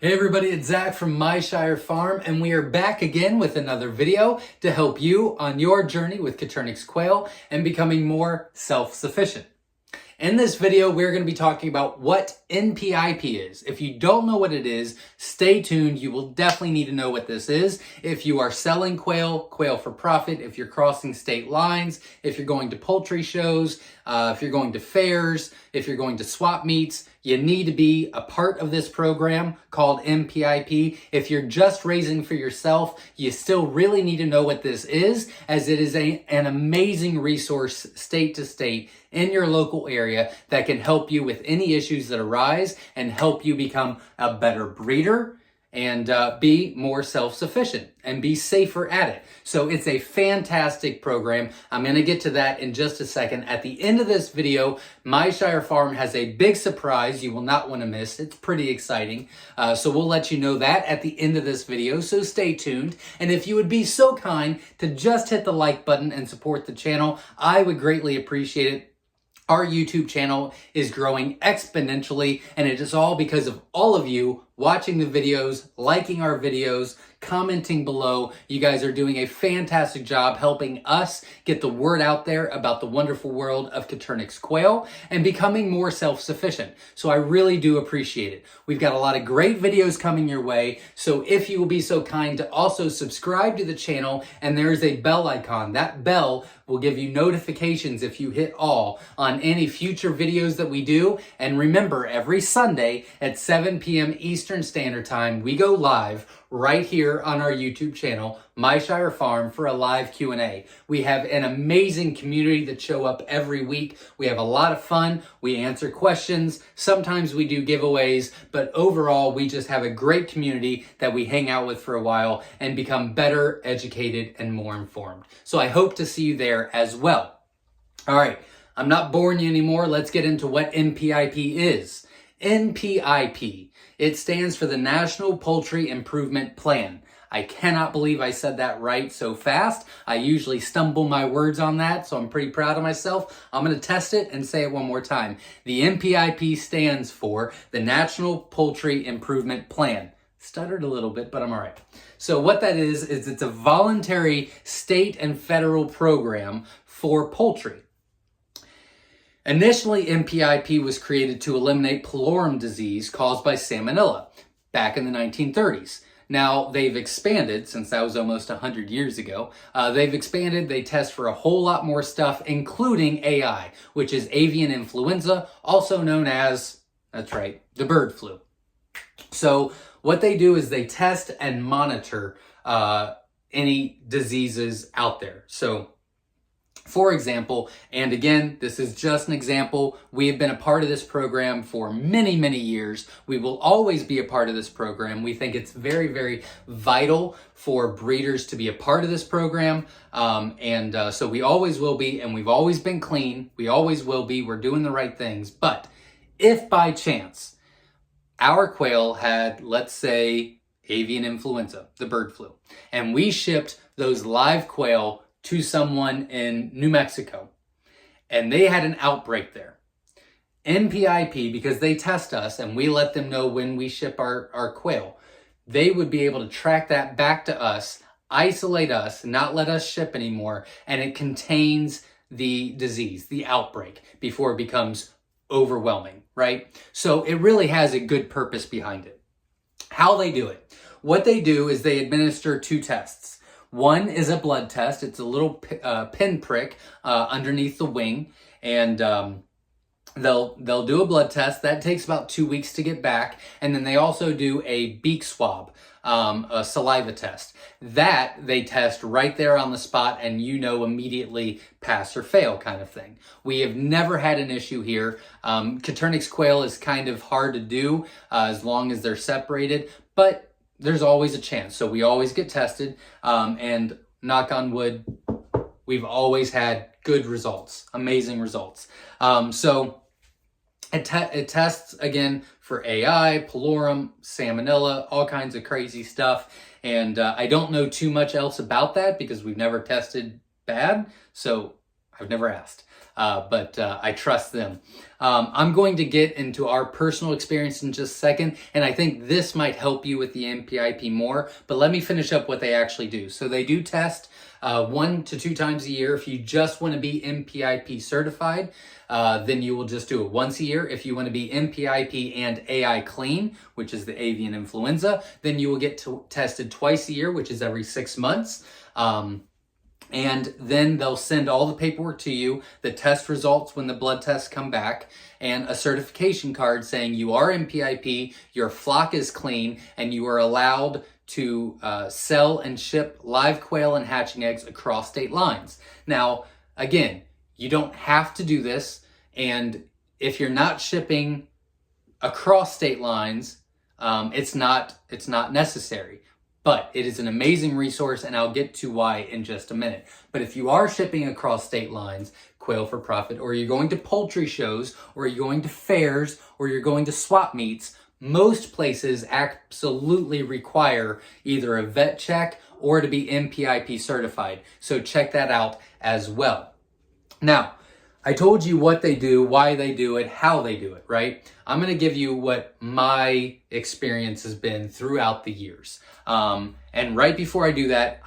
Hey everybody, it's Zach from Myshire Farm, and we are back again with another video to help you on your journey with Coturnix quail and becoming more self-sufficient. In this video, we're going to be talking about what NPIP is. If you don't know what it is, stay tuned. You will definitely need to know what this is. If you are selling quail for profit, if you're crossing state lines, if you're going to poultry shows, if you're going to fairs, if you're going to swap meets, you need to be a part of this program called NPIP. If you're just raising for yourself, you still really need to know what this is, as it is an amazing resource state to state in your local area that can help you with any issues that arise and help you become a better breeder and be more self-sufficient and be safer at it. So it's a fantastic program. I'm going to get to that in just a second. At the end of this video, Myshire Farm has a big surprise you will not want to miss. It's pretty exciting. So we'll let you know that at the end of this video, so stay tuned. And if you would be so kind to just hit the like button and support the channel, I would greatly appreciate it. Our YouTube channel is growing exponentially, and it is all because of all of you watching the videos, liking our videos, commenting below. You guys are doing a fantastic job helping us get the word out there about the wonderful world of Coturnix quail and becoming more self-sufficient. So I really do appreciate it. We've got a lot of great videos coming your way, so if you will be so kind to also subscribe to the channel, and there's a bell icon. That bell will give you notifications if you hit all on any future videos that we do. And remember, every Sunday at 7 p.m. Eastern Standard Time, we go live right here on our YouTube channel, Myshire Farm, for a live Q&A. We have an amazing community that show up every week. We have a lot of fun. We answer questions. Sometimes we do giveaways, but overall, we just have a great community that we hang out with for a while and become better educated and more informed. So I hope to see you there as well. All right, I'm not boring you anymore. Let's get into what NPIP is. NPIP. It stands for the National Poultry Improvement Plan. I cannot believe I said that right so fast. I usually stumble my words on that, so I'm pretty proud of myself. I'm going to test it and say it one more time. The NPIP stands for the National Poultry Improvement Plan. Stuttered a little bit, but I'm all right. So what that is it's a voluntary state and federal program for poultry. Initially, NPIP was created to eliminate pullorum disease caused by salmonella back in the 1930s. Now, they've expanded, since that was almost 100 years ago. They've expanded, they test for a whole lot more stuff, including AI, which is avian influenza, also known as, that's right, the bird flu. So what they do is they test and monitor any diseases out there. So, for example, and again, this is just an example, we have been a part of this program for many, many years. We will always be a part of this program. We think it's very, very vital for breeders to be a part of this program. So we always will be, and we've always been clean. We always will be. We're doing the right things. But if by chance our quail had, let's say, avian influenza, the bird flu, and we shipped those live quail to someone in New Mexico, and they had an outbreak there. NPIP, because they test us and we let them know when we ship our quail, they would be able to track that back to us, isolate us, not let us ship anymore, and it contains the disease, the outbreak, before it becomes overwhelming, right? So it really has a good purpose behind it. How they do it. What they do is they administer two tests. One is a blood test. It's a little pin prick underneath the wing, and they'll do a blood test. That takes about 2 weeks to get back, and then they also do a beak swab, a saliva test. That they test right there on the spot, and immediately pass or fail kind of thing. We have never had an issue here. Coturnix quail is kind of hard to do as long as they're separated, but there's always a chance. So we always get tested, and knock on wood, we've always had good results, amazing results. So it tests, again, for AI, pullorum, salmonella, all kinds of crazy stuff. And I don't know too much else about that because we've never tested bad, so I've never asked. but I trust them. I'm going to get into our personal experience in just a second, and I think this might help you with the NPIP more, but let me finish up what they actually do. So they do test 1 to 2 times a year. If you just want to be NPIP certified, then you will just do it once a year. If you want to be NPIP and AI clean, which is the avian influenza, then you will get tested twice a year, which is every 6 months. And then they'll send all the paperwork to you, the test results when the blood tests come back, and a certification card saying you are NPIP, your flock is clean, and you are allowed to sell and ship live quail and hatching eggs across state lines. Now, again, you don't have to do this, and if you're not shipping across state lines, it's not necessary. But it is an amazing resource, and I'll get to why in just a minute. But if you are shipping across state lines, Quail for Profit, or you're going to poultry shows, or you're going to fairs, or you're going to swap meets, most places absolutely require either a vet check or to be NPIP certified. So check that out as well. Now, I told you what they do, why they do it, how they do it, right? I'm going to give you what my experience has been throughout the years. And right before I do that,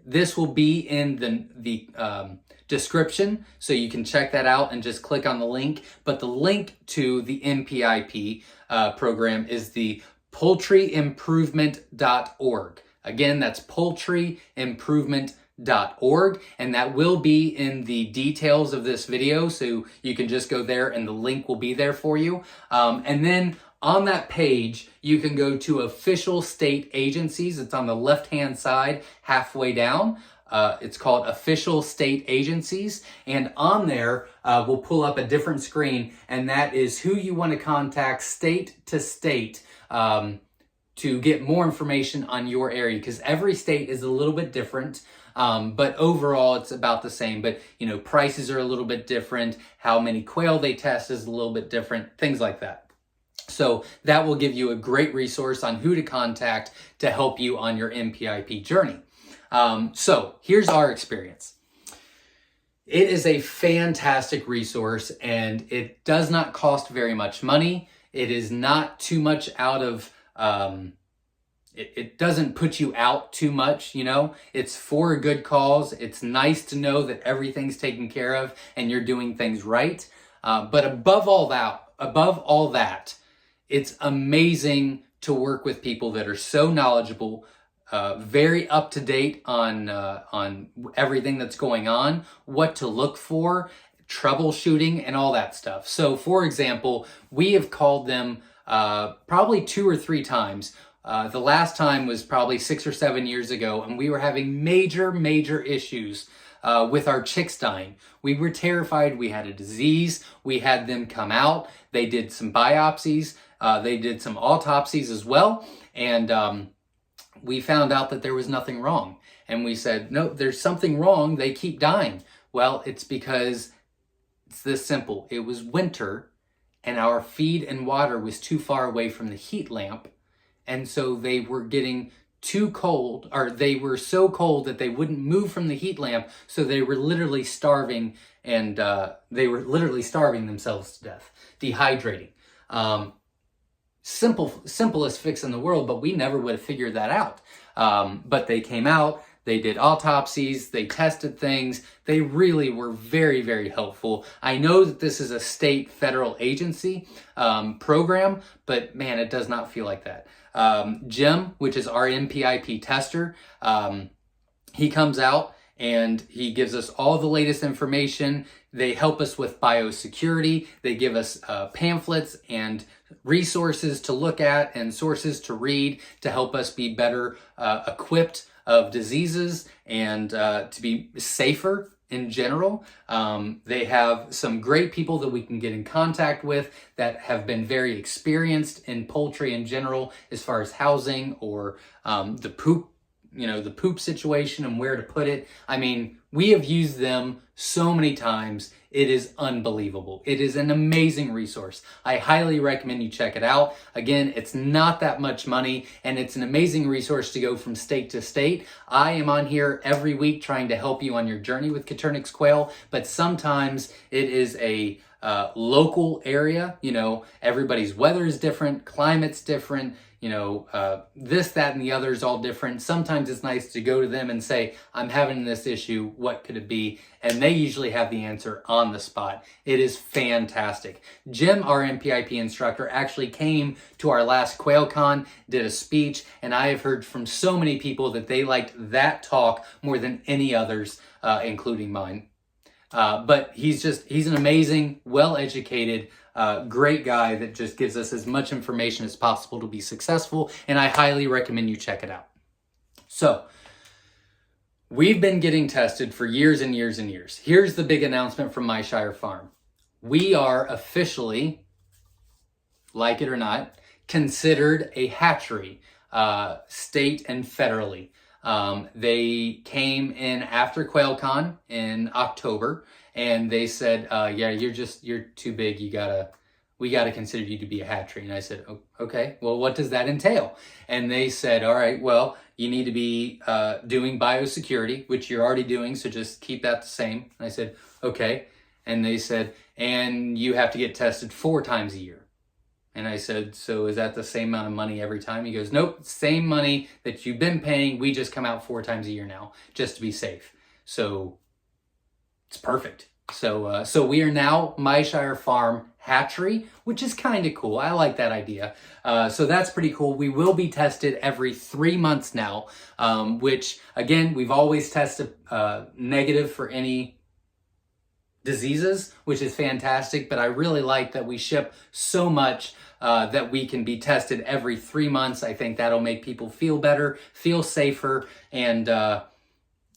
this will be in the description, so you can check that out and just click on the link. But the link to the NPIP program is the poultryimprovement.org. Again, that's poultryimprovement.org, and that will be in the details of this video, so you can just go there and the link will be there for you. And then on that page, you can go to official state agencies. It's on the left-hand side, halfway down. It's called Official State Agencies. And on there, we'll pull up a different screen, and that is who you want to contact state to state to get more information on your area, because every state is a little bit different. But overall, it's about the same. But, prices are a little bit different. How many quail they test is a little bit different, things like that. So that will give you a great resource on who to contact to help you on your NPIP journey. So here's our experience. It is a fantastic resource, and it does not cost very much money. It is not too much out of, it doesn't put you out too much, It's for a good cause. It's nice to know that everything's taken care of and you're doing things right. But above all that, it's amazing to work with people that are so knowledgeable, very up to date on everything that's going on, what to look for, troubleshooting, and all that stuff. So, for example, we have called them probably 2 or 3 times. The last time was probably 6 or 7 years ago, and we were having major issues with our chicks dying. We were terrified. We had a disease. We had them come out. They did some biopsies. They did some autopsies as well. And we found out that there was nothing wrong. And we said, no, there's something wrong. They keep dying. Well, it's because it's this simple. It was winter, and our feed and water was too far away from the heat lamp. And so they were getting too cold, or they were so cold that they wouldn't move from the heat lamp. So they were literally starving, and they were literally starving themselves to death, dehydrating. Simplest fix in the world, but we never would have figured that out. But they came out, they did autopsies, they tested things. They really were very helpful. I know that this is a state federal agency program, but man, it does not feel like that. Jim, which is our NPIP tester, he comes out and he gives us all the latest information. They help us with biosecurity. They give us pamphlets and resources to look at and sources to read to help us be better equipped of diseases and to be safer in general. They have some great people that we can get in contact with that have been very experienced in poultry in general, as far as housing or the poop the poop situation and where to put it. I mean, we have used them so many times. It is unbelievable. It is an amazing resource. I highly recommend you check it out. Again, it's not that much money, and it's an amazing resource to go from state to state. I am on here every week trying to help you on your journey with Coturnix quail, but sometimes it is a local area. Everybody's weather is different, climate's different, this, that, and the other is all different. Sometimes it's nice to go to them and say, I'm having this issue, what could it be? And they usually have the answer on the spot. It is fantastic. Jim, our NPIP instructor, actually came to our last Quail Con, did a speech, and I have heard from so many people that they liked that talk more than any others, including mine. But he's an amazing, well-educated, great guy that just gives us as much information as possible to be successful, and I highly recommend you check it out. So, we've been getting tested for years and years and years. Here's the big announcement from Myshire Farm. We are officially, like it or not, considered a hatchery, state and federally. They came in after Quail Con in October, and they said, yeah, you're too big. We gotta consider you to be a hatchery. And I said, oh, okay, well, what does that entail? And they said, all right, well, you need to be doing biosecurity, which you're already doing, so just keep that the same. And I said, okay. And they said, and you have to get tested 4 times a year. And I said, so is that the same amount of money every time? He goes, nope, same money that you've been paying. We just come out 4 times a year now, just to be safe. So it's perfect. So we are now Myshire Farm Hatchery, which is kind of cool. I like that idea. So that's pretty cool. We will be tested every 3 months now, which again, we've always tested negative for any diseases, which is fantastic, but I really like that we ship so much that we can be tested every 3 months. I think that'll make people feel better, feel safer, and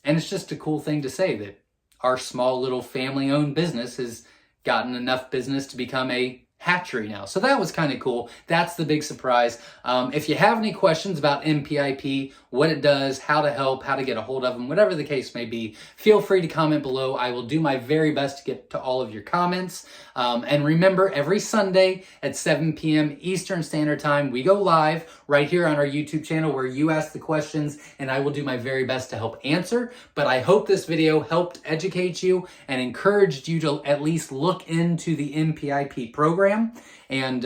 it's just a cool thing to say that our small little family-owned business has gotten enough business to become a hatchery now. So that was kind of cool. That's the big surprise. If you have any questions about NPIP, what it does, how to help, how to get a hold of them, whatever the case may be, feel free to comment below. I will do my very best to get to all of your comments. And remember, every Sunday at 7 p.m. Eastern Standard Time, we go live right here on our YouTube channel where you ask the questions and I will do my very best to help answer. But I hope this video helped educate you and encouraged you to at least look into the NPIP program, and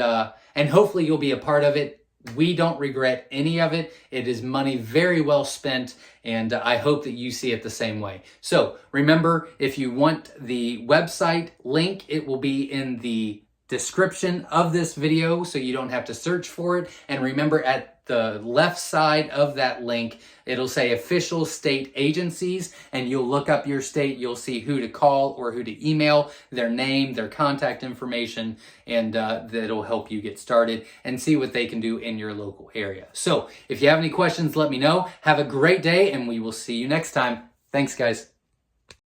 hopefully you'll be a part of it. We don't regret any of it. It is money very well spent, and I hope that you see it the same way. So remember, if you want the website link, it will be in the description of this video so you don't have to search for it. And remember, at the left side of that link, it'll say official state agencies, and you'll look up your state. You'll see who to call or who to email, their name, their contact information, and that'll help you get started and see what they can do in your local area. So if you have any questions, let me know. Have a great day, and we will see you next time. Thanks, guys.